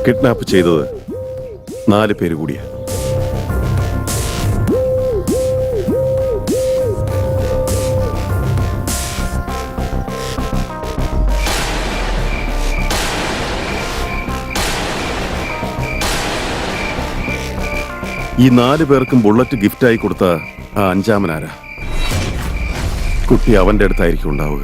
Kidnap ചെയ്തത് 4 പേര് കൂടിയാ. ഈ 4 പേർക്കും ബുള്ളറ്റ് ഗിഫ്റ്റായി കൊടുത്ത ആ 5-മനാരാ? കുട്ടി അവന്റെ അടുത്തായിരിക്കും ഉണ്ടാവുക.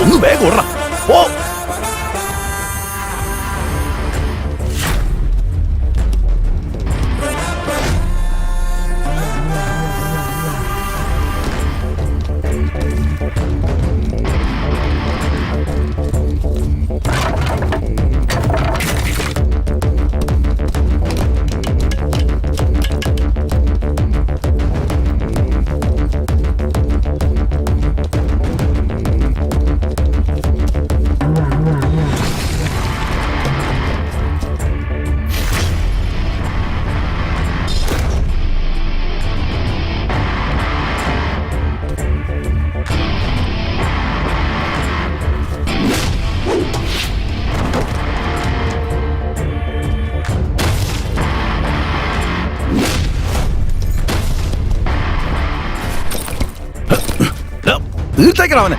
ഒന്ന് വേഗം ഓടണം. ഓ തീർച്ചയാക്കണം അവനെ.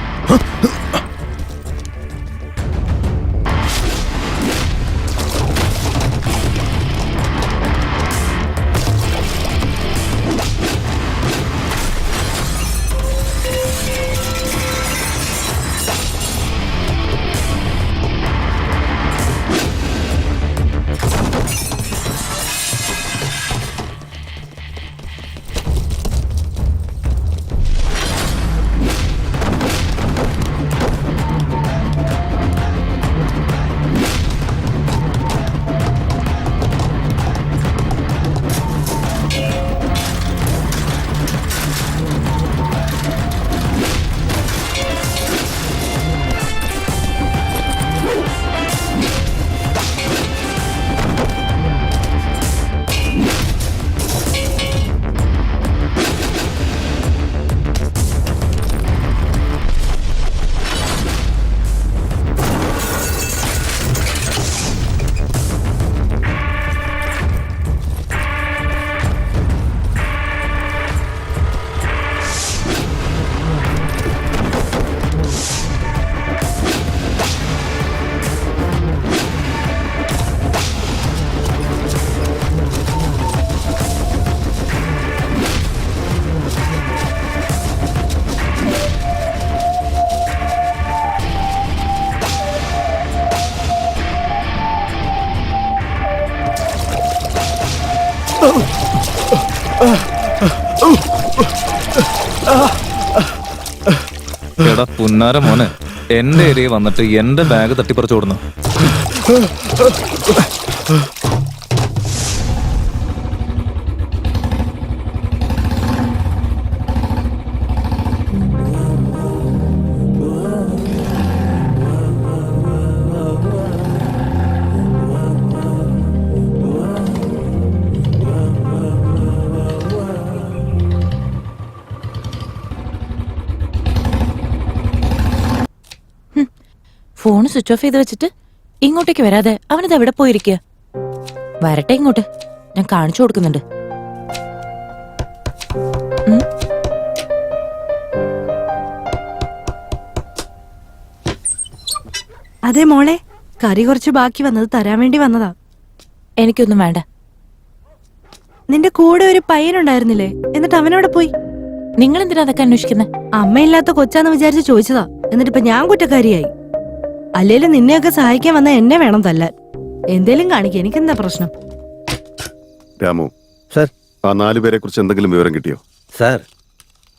എടാ പുന്നാര മോനെ, എന്റെ ഏരിയ വന്നിട്ട് എന്റെ ബാഗ് തട്ടിപ്പറിച്ചോടുന്നു. ഫോൺ സ്വിച്ച് ഓഫ് ചെയ്ത് വെച്ചിട്ട് ഇങ്ങോട്ടേക്ക് വരാതെ അവനത് എവിടെ പോയിരിക്കുക? വരട്ടെ ഇങ്ങോട്ട്, ഞാൻ കാണിച്ചു കൊടുക്കുന്നുണ്ട്. അതെ മോളെ, കറി കുറച്ച് ബാക്കി വന്നത് തരാൻ വേണ്ടി വന്നതാ. എനിക്കൊന്നും വേണ്ട. നിന്റെ കൂടെ ഒരു പയ്യനുണ്ടായിരുന്നില്ലേ, എന്നിട്ട് അവനോടെ പോയി? നിങ്ങൾ എന്തിനാ അതൊക്കെ അന്വേഷിക്കുന്നത്? അമ്മയില്ലാത്ത കൊച്ചാന്ന് വിചാരിച്ച് ചോദിച്ചതാ, എന്നിട്ടിപ്പൊ ഞാൻ കുറ്റക്കാരിയായി. അല്ലേലും നിന്നെയൊക്കെ സഹായിക്കാൻ വന്ന എന്നെ വേണം തല്ലാൻ. എന്തേലും കാണിക്ക, എനിക്കെന്താ പ്രശ്നം? രാമു സർ, ആ 4 പേരെ കുറിച്ച് എന്തെങ്കിലും വിവരം കിട്ടിയോ? സാർ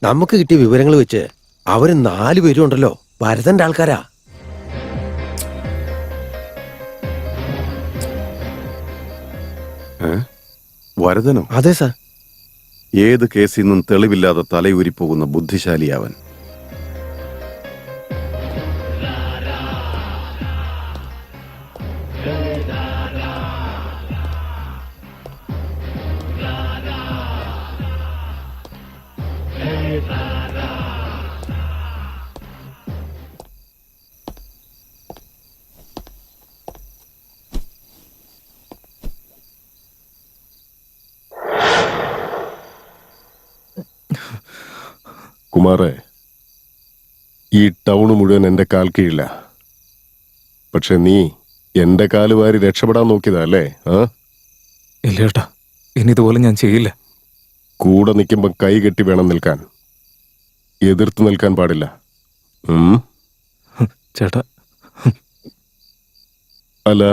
നമുക്ക് കിട്ടിയ വിവരങ്ങൾ വെച്ച് അവര് 4 പേരും ഉണ്ടല്ലോ ഭരതന്റെ ആൾക്കാരാ. വരദനോ? അതെ സാർ. ഏത് കേസിൽ നിന്നും തെളിവില്ലാതെ തലയൂരിപ്പോകുന്ന ബുദ്ധിശാലിയാവൻ. കുമാറേ, ഈ ടൗണ് മുഴുവൻ എന്റെ കാൽ കീഴില്ല. പക്ഷെ നീ എന്റെ കാല് വാരി രക്ഷപ്പെടാൻ നോക്കിയതാ അല്ലേ? ആ, ഇല്ല ചേട്ടാ, ഇനി ഇതുപോലെ ഞാൻ ചെയ്യില്ല. കൂടെ നിൽക്കുമ്പോ കൈ കെട്ടി വേണം നിൽക്കാൻ, എതിർത്ത് നിൽക്കാൻ പാടില്ല. ചേട്ടാ, അല്ല,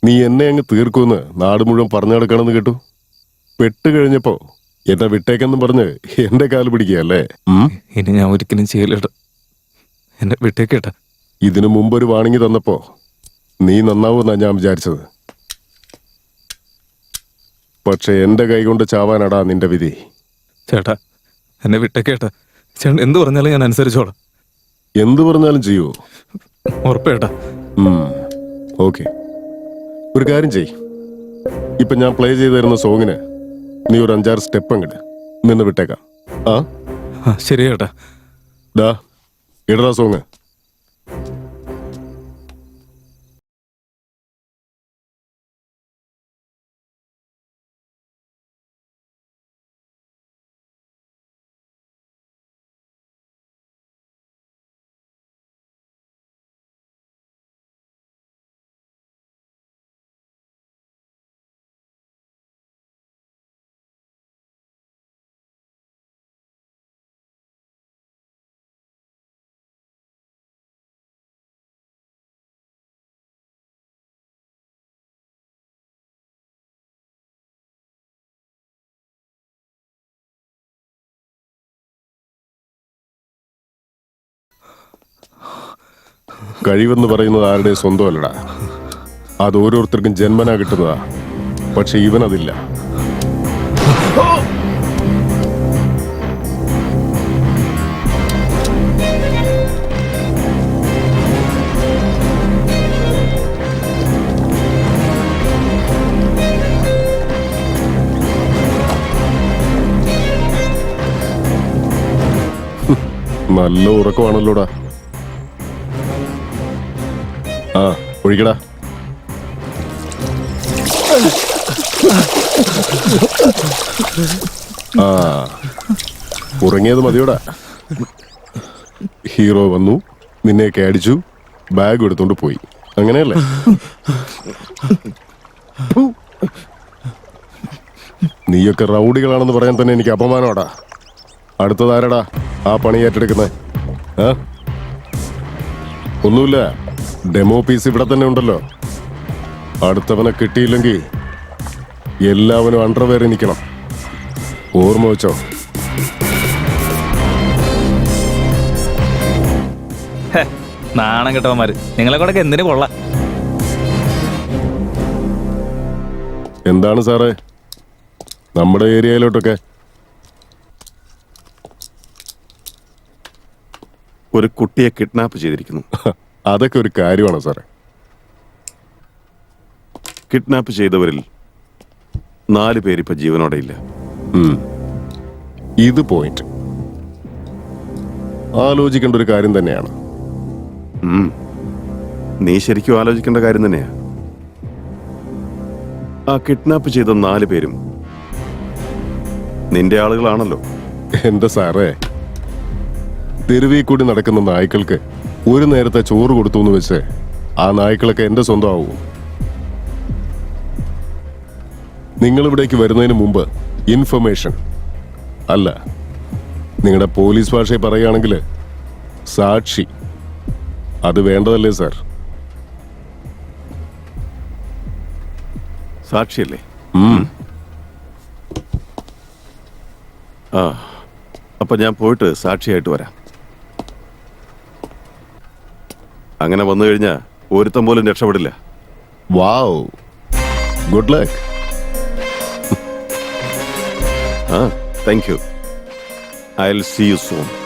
നീ എന്നെ അങ്ങ് തീർക്കുമെന്ന് നാട് മുഴുവൻ പറഞ്ഞു നടക്കണമെന്ന് കേട്ടു. പെട്ട് കഴിഞ്ഞപ്പോ എന്നെ വിട്ടേക്കെന്നും പറഞ്ഞ് എന്റെ കാല് പിടിക്കുകയല്ലേ? ഇനി ഞാൻ ഒരിക്കലും ചെയ്യില്ല ചേട്ടാ. എന്നെ വിട്ടേക്കേട്ടാ. ഇതിനു മുമ്പൊരു വാണിംഗ് തന്നപ്പോ നീ നന്നാവുമെന്നാ ഞാൻ വിചാരിച്ചത്. പക്ഷെ എന്റെ കൈകൊണ്ട് ചാവാനടാ നിന്റെ വിധി. ചേട്ടാ, എന്നെ വിട്ടേക്കേട്ടാ. ചേട്ടൻ എന്ത് പറഞ്ഞാലും ഞാൻ അനുസരിച്ചോളാം. എന്തു പറഞ്ഞാലും ചെയ്യൂ? ഉറപ്പേട്ടാ. ഓക്കെ, ഒരു കാര്യം ചെയ്. ഇപ്പൊ ഞാൻ പ്ലേ ചെയ്ത് തരുന്ന സോങ്ങിന് നീ ഒരു 5-6 സ്റ്റെപ്പ് അങ്ങട് നിന്ന് വിട്ടേക്കാം. ശരി ചേട്ടാ. ഡാ, ഇടറാ സോങ്. കഴിവെന്ന് പറയുന്നത് ആരുടെ സ്വന്തമല്ലടാ, അത് ഓരോരുത്തർക്കും ജന്മനാ കിട്ടുന്നതാ. പക്ഷെ ഇവനതില്ല. നല്ല ഉറക്കമാണല്ലോടാ. ഒഴിക്കടാ. ഉറങ്ങിയത് മതിയോടാ. ഹീറോ വന്നു, നിന്നെയൊക്കെ അടിച്ചു, ബാഗ് എടുത്തോണ്ട് പോയി, അങ്ങനെയല്ലേ? നീയൊക്കെ റൗഡികളാണെന്ന് പറയാൻ തന്നെ എനിക്ക് അപമാനമാടാ. അടുത്തതാരടാ ആ പണി ഏറ്റെടുക്കുന്നത്? ഒന്നുമില്ല, ഡെമോ പീസ് ഇവിടെ തന്നെ ഉണ്ടല്ലോ. അടുത്തവനെ കിട്ടിയില്ലെങ്കിൽ എല്ലാവനും അണ്ടർവെയർ നിൽക്കണം. ഓർമ്മ വെച്ചോ. നാണം കെട്ടവന്മാര്, നിങ്ങളെ കൂടെ എന്തിനു കൊള്ളാം. എന്താണ് സാറേ നമ്മുടെ ഏരിയയിലോട്ടൊക്കെ? ഒരു കുട്ടിയെ കിഡ്നാപ്പ് ചെയ്തിരിക്കുന്നു. അതൊക്കെ ഒരു കാര്യമാണോ സാറേ? കിഡ്നാപ്പ് ചെയ്തവരിൽ 4 പേരിപ്പോ ജീവനോടെ ഇല്ല. ഇത് പോയിന്റ്. ആലോചിക്കേണ്ട ഒരു കാര്യം തന്നെയാണ്. നീ ശരിക്കും ആലോചിക്കേണ്ട കാര്യം തന്നെയാ. ആ കിഡ്നാപ്പ് ചെയ്ത 4 പേരും നിന്റെ ആളുകളാണല്ലോ. എന്റെ സാറേ, തെരുവീ കൂടി നടക്കുന്ന നായ്ക്കൾക്ക് ഒരു നേരത്തെ ചോറ് കൊടുത്തു എന്ന് വെച്ച് ആ നായ്ക്കളൊക്കെ എന്റെ സ്വന്തമാവും. നിങ്ങളിവിടേക്ക് വരുന്നതിന് മുമ്പ് ഇൻഫർമേഷൻ അല്ല, നിങ്ങളുടെ പോലീസ് ഭാഷയിൽ പറയുകയാണെങ്കിൽ സാക്ഷി, അത് വേണ്ടതല്ലേ സാർ? സാക്ഷിയല്ലേ? ആ അപ്പൊ ഞാൻ പോയിട്ട് സാക്ഷിയായിട്ട് വരാം. അങ്ങനെ വന്നു കഴിഞ്ഞാ ഒരുത്തം പോലും രക്ഷപ്പെടില്ല. Wow, good luck. Thank you. I will see you soon.